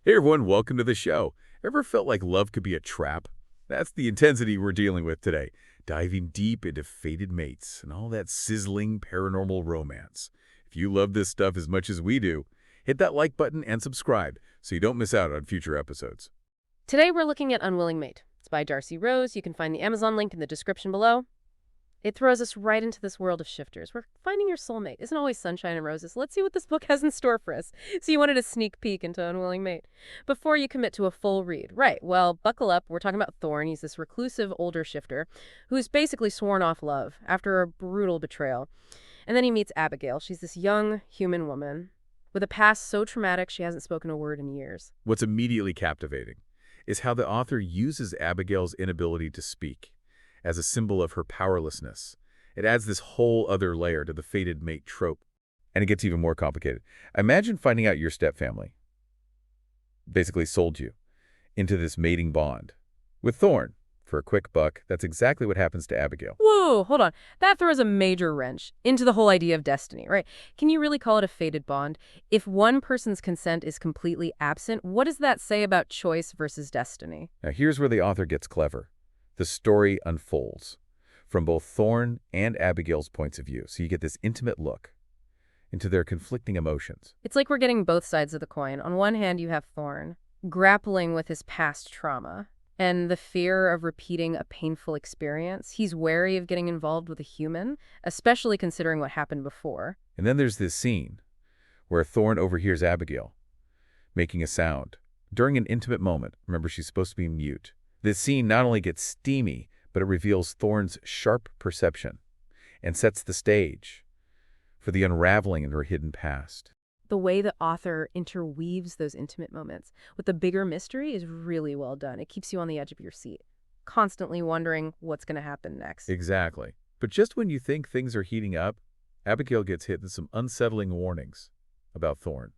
Hey everyone, welcome to the show. Ever felt like love could be a trap? That's the intensity we're dealing with today, diving deep into fated mates and all that sizzling paranormal romance. If you love this stuff as much as we do, hit that like button and subscribe so you don't miss out on future episodes. Today we're looking at Unwilling Mate. It's by Darcy. You can find the Amazon link in the description below. It throws us right into this world of shifters, where finding your soulmate isn't always sunshine and roses. Let's see what this book has in store for us. So you wanted a sneak peek into Unwilling Mate before you commit to a full read. Right, well, buckle up. We're talking about Thorn. He's this reclusive older shifter who's basically sworn off love after a brutal betrayal. And then he meets Abigail. She's this young human woman with a past so traumatic she hasn't spoken a word in years. What's immediately captivating is how the author uses Abigail's inability to speak as a symbol of her powerlessness. It adds this whole other layer to the fated mate trope. And it gets even more complicated. Imagine finding out your stepfamily basically sold you into this mating bond with Thorn. For a quick buck, that's exactly what happens to Abigail. Whoa, hold on. That throws a major wrench into the whole idea of destiny, right? Can you really call it a fated bond? If one person's consent is completely absent, what does that say about choice versus destiny? Now here's where the author gets clever. The story unfolds from both Thorn and Abigail's points of view, so you get this intimate look into their conflicting emotions. It's like we're getting both sides of the coin. On one hand, you have Thorn grappling with his past trauma and the fear of repeating a painful experience. He's wary of getting involved with a human, especially considering what happened before. And then there's this scene where Thorn overhears Abigail making a sound during an intimate moment. Remember, she's supposed to be mute. This scene not only gets steamy, but it reveals Thorn's sharp perception and sets the stage for the unraveling in her hidden past. The way the author interweaves those intimate moments with the bigger mystery is really well done. It keeps you on the edge of your seat, constantly wondering what's going to happen next. Exactly. But just when you think things are heating up, Abigail gets hit with some unsettling warnings about Thorn.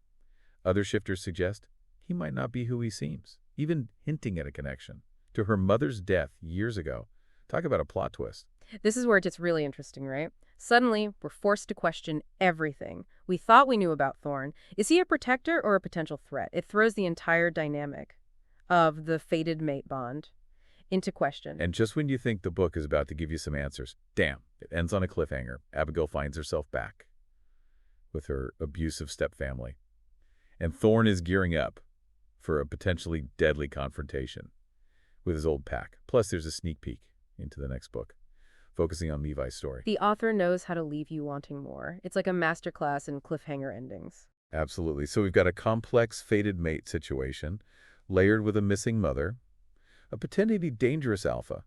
Other shifters suggest he might not be who he seems, even hinting at a connection to her mother's death years ago. Talk about a plot twist. This is where it gets really interesting, right? Suddenly, we're forced to question everything we thought we knew about Thorn. Is he a protector or a potential threat? It throws the entire dynamic of the fated mate bond into question. And just when you think the book is about to give you some answers, damn, it ends on a cliffhanger. Abigail finds herself back with her abusive stepfamily. And Thorn is gearing up for a potentially deadly confrontation with his old pack. Plus, there's a sneak peek into the next book, focusing on Levi's story. The author knows how to leave you wanting more. It's like a masterclass in cliffhanger endings. Absolutely. So we've got a complex fated mate situation, layered with a missing mother, a potentially dangerous alpha,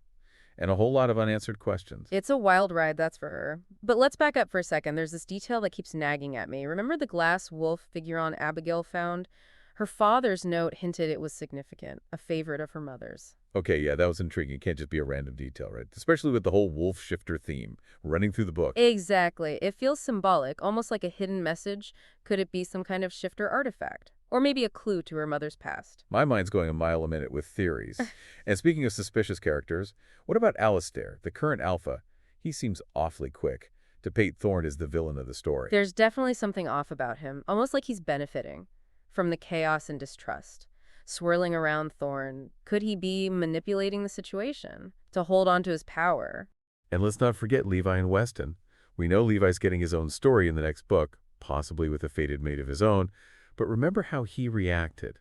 and a whole lot of unanswered questions. It's a wild ride, that's for her. But let's back up for a second. There's this detail that keeps nagging at me. Remember the glass wolf figureon Abigail found? Her father's note hinted it was significant, a favorite of her mother's. Okay, yeah, that was intriguing. It can't just be a random detail, right? Especially with the whole wolf shifter theme running through the book. Exactly. It feels symbolic, almost like a hidden message. Could it be some kind of shifter artifact? Or maybe a clue to her mother's past? My mind's going a mile a minute with theories. And speaking of suspicious characters, what about Alistair, the current alpha? He seems awfully quick to paint Thorn as the villain of the story. There's definitely something off about him, almost like he's benefiting from the chaos and distrust swirling around Thorn. Could he be manipulating the situation to hold on to his power? And let's not forget Levi and Weston. We know Levi's getting his own story in the next book, possibly with a fated mate of his own, but remember how he reacted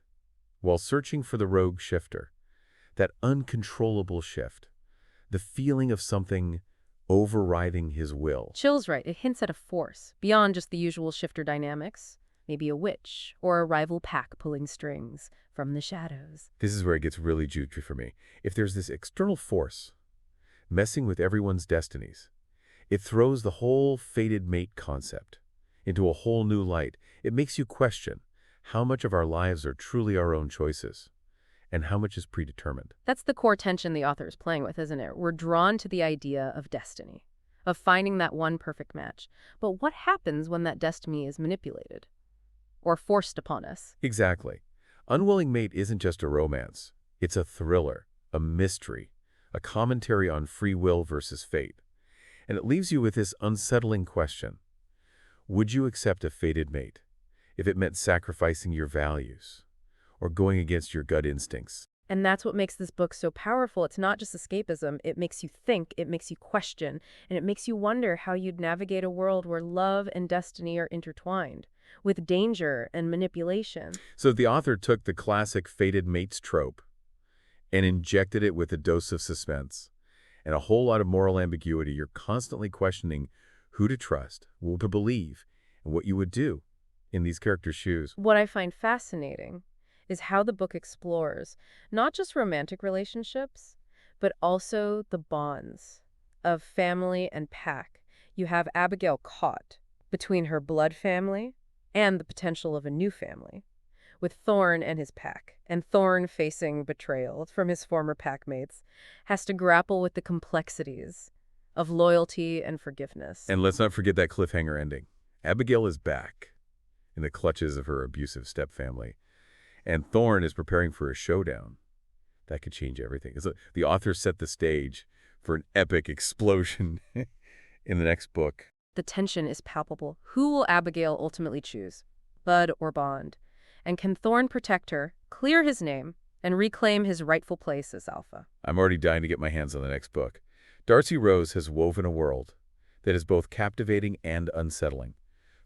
while searching for the rogue shifter. That uncontrollable shift, the feeling of something overriding his will. Chill's right. It hints at a force beyond just the usual shifter dynamics. Maybe a witch or a rival pack pulling strings from the shadows. This is where it gets really juicy for me. If there's this external force messing with everyone's destinies, it throws the whole fated mate concept into a whole new light. It makes you question how much of our lives are truly our own choices and how much is predetermined. That's the core tension the author is playing with, isn't it? We're drawn to the idea of destiny, of finding that one perfect match. But what happens when that destiny is manipulated or forced upon us? Exactly. Unwilling Mate isn't just a romance. It's a thriller, a mystery, a commentary on free will versus fate. And it leaves you with this unsettling question. Would you accept a fated mate if it meant sacrificing your values or going against your gut instincts. And that's what makes this book so powerful. It's not just escapism. It makes you think, it makes you question, and it makes you wonder how you'd navigate a world where love and destiny are intertwined, with danger and manipulation. So the author took the classic fated mates trope and injected it with a dose of suspense and a whole lot of moral ambiguity. You're constantly questioning who to trust, who to believe, and what you would do in these characters' shoes. What I find fascinating is how the book explores not just romantic relationships, but also the bonds of family and pack. You have Abigail caught between her blood family and the potential of a new family, with Thorn and his pack, and Thorn facing betrayal from his former packmates, has to grapple with the complexities of loyalty and forgiveness. And let's not forget that cliffhanger ending. Abigail is back in the clutches of her abusive stepfamily, and Thorn is preparing for a showdown that could change everything. So the author set the stage for an epic explosion in the next book. The tension is palpable. Who will Abigail ultimately choose? Bud or Bond? And can Thorn protect her, clear his name, and reclaim his rightful place as Alpha? I'm already dying to get my hands on the next book. Darcy Rose has woven a world that is both captivating and unsettling,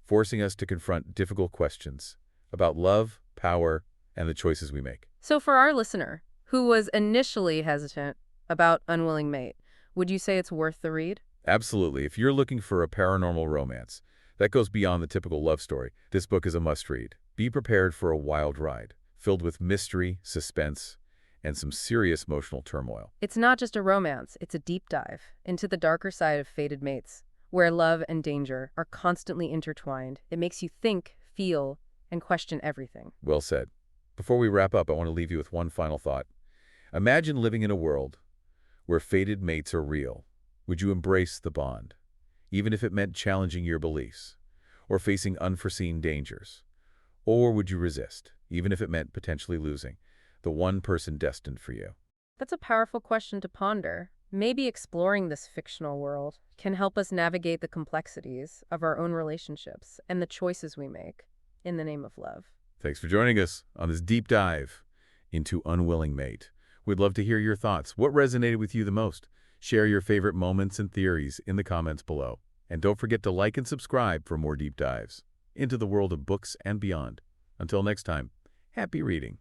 forcing us to confront difficult questions about love, power, and the choices we make. So for our listener, who was initially hesitant about Unwilling Mate, would you say it's worth the read? Absolutely. If you're looking for a paranormal romance that goes beyond the typical love story, this book is a must-read. Be prepared for a wild ride, filled with mystery, suspense, and some serious emotional turmoil. It's not just a romance, it's a deep dive into the darker side of fated mates, where love and danger are constantly intertwined. It makes you think, feel, and question everything. Well said. Before we wrap up, I want to leave you with one final thought. Imagine living in a world where fated mates are real. Would you embrace the bond, even if it meant challenging your beliefs or facing unforeseen dangers? Or would you resist, even if it meant potentially losing the one person destined for you? That's a powerful question to ponder. Maybe exploring this fictional world can help us navigate the complexities of our own relationships and the choices we make in the name of love. Thanks for joining us on this deep dive into Unwilling Mate. We'd love to hear your thoughts. What resonated with you the most? Share your favorite moments and theories in the comments below. And don't forget to like and subscribe for more deep dives into the world of books and beyond. Until next time, happy reading.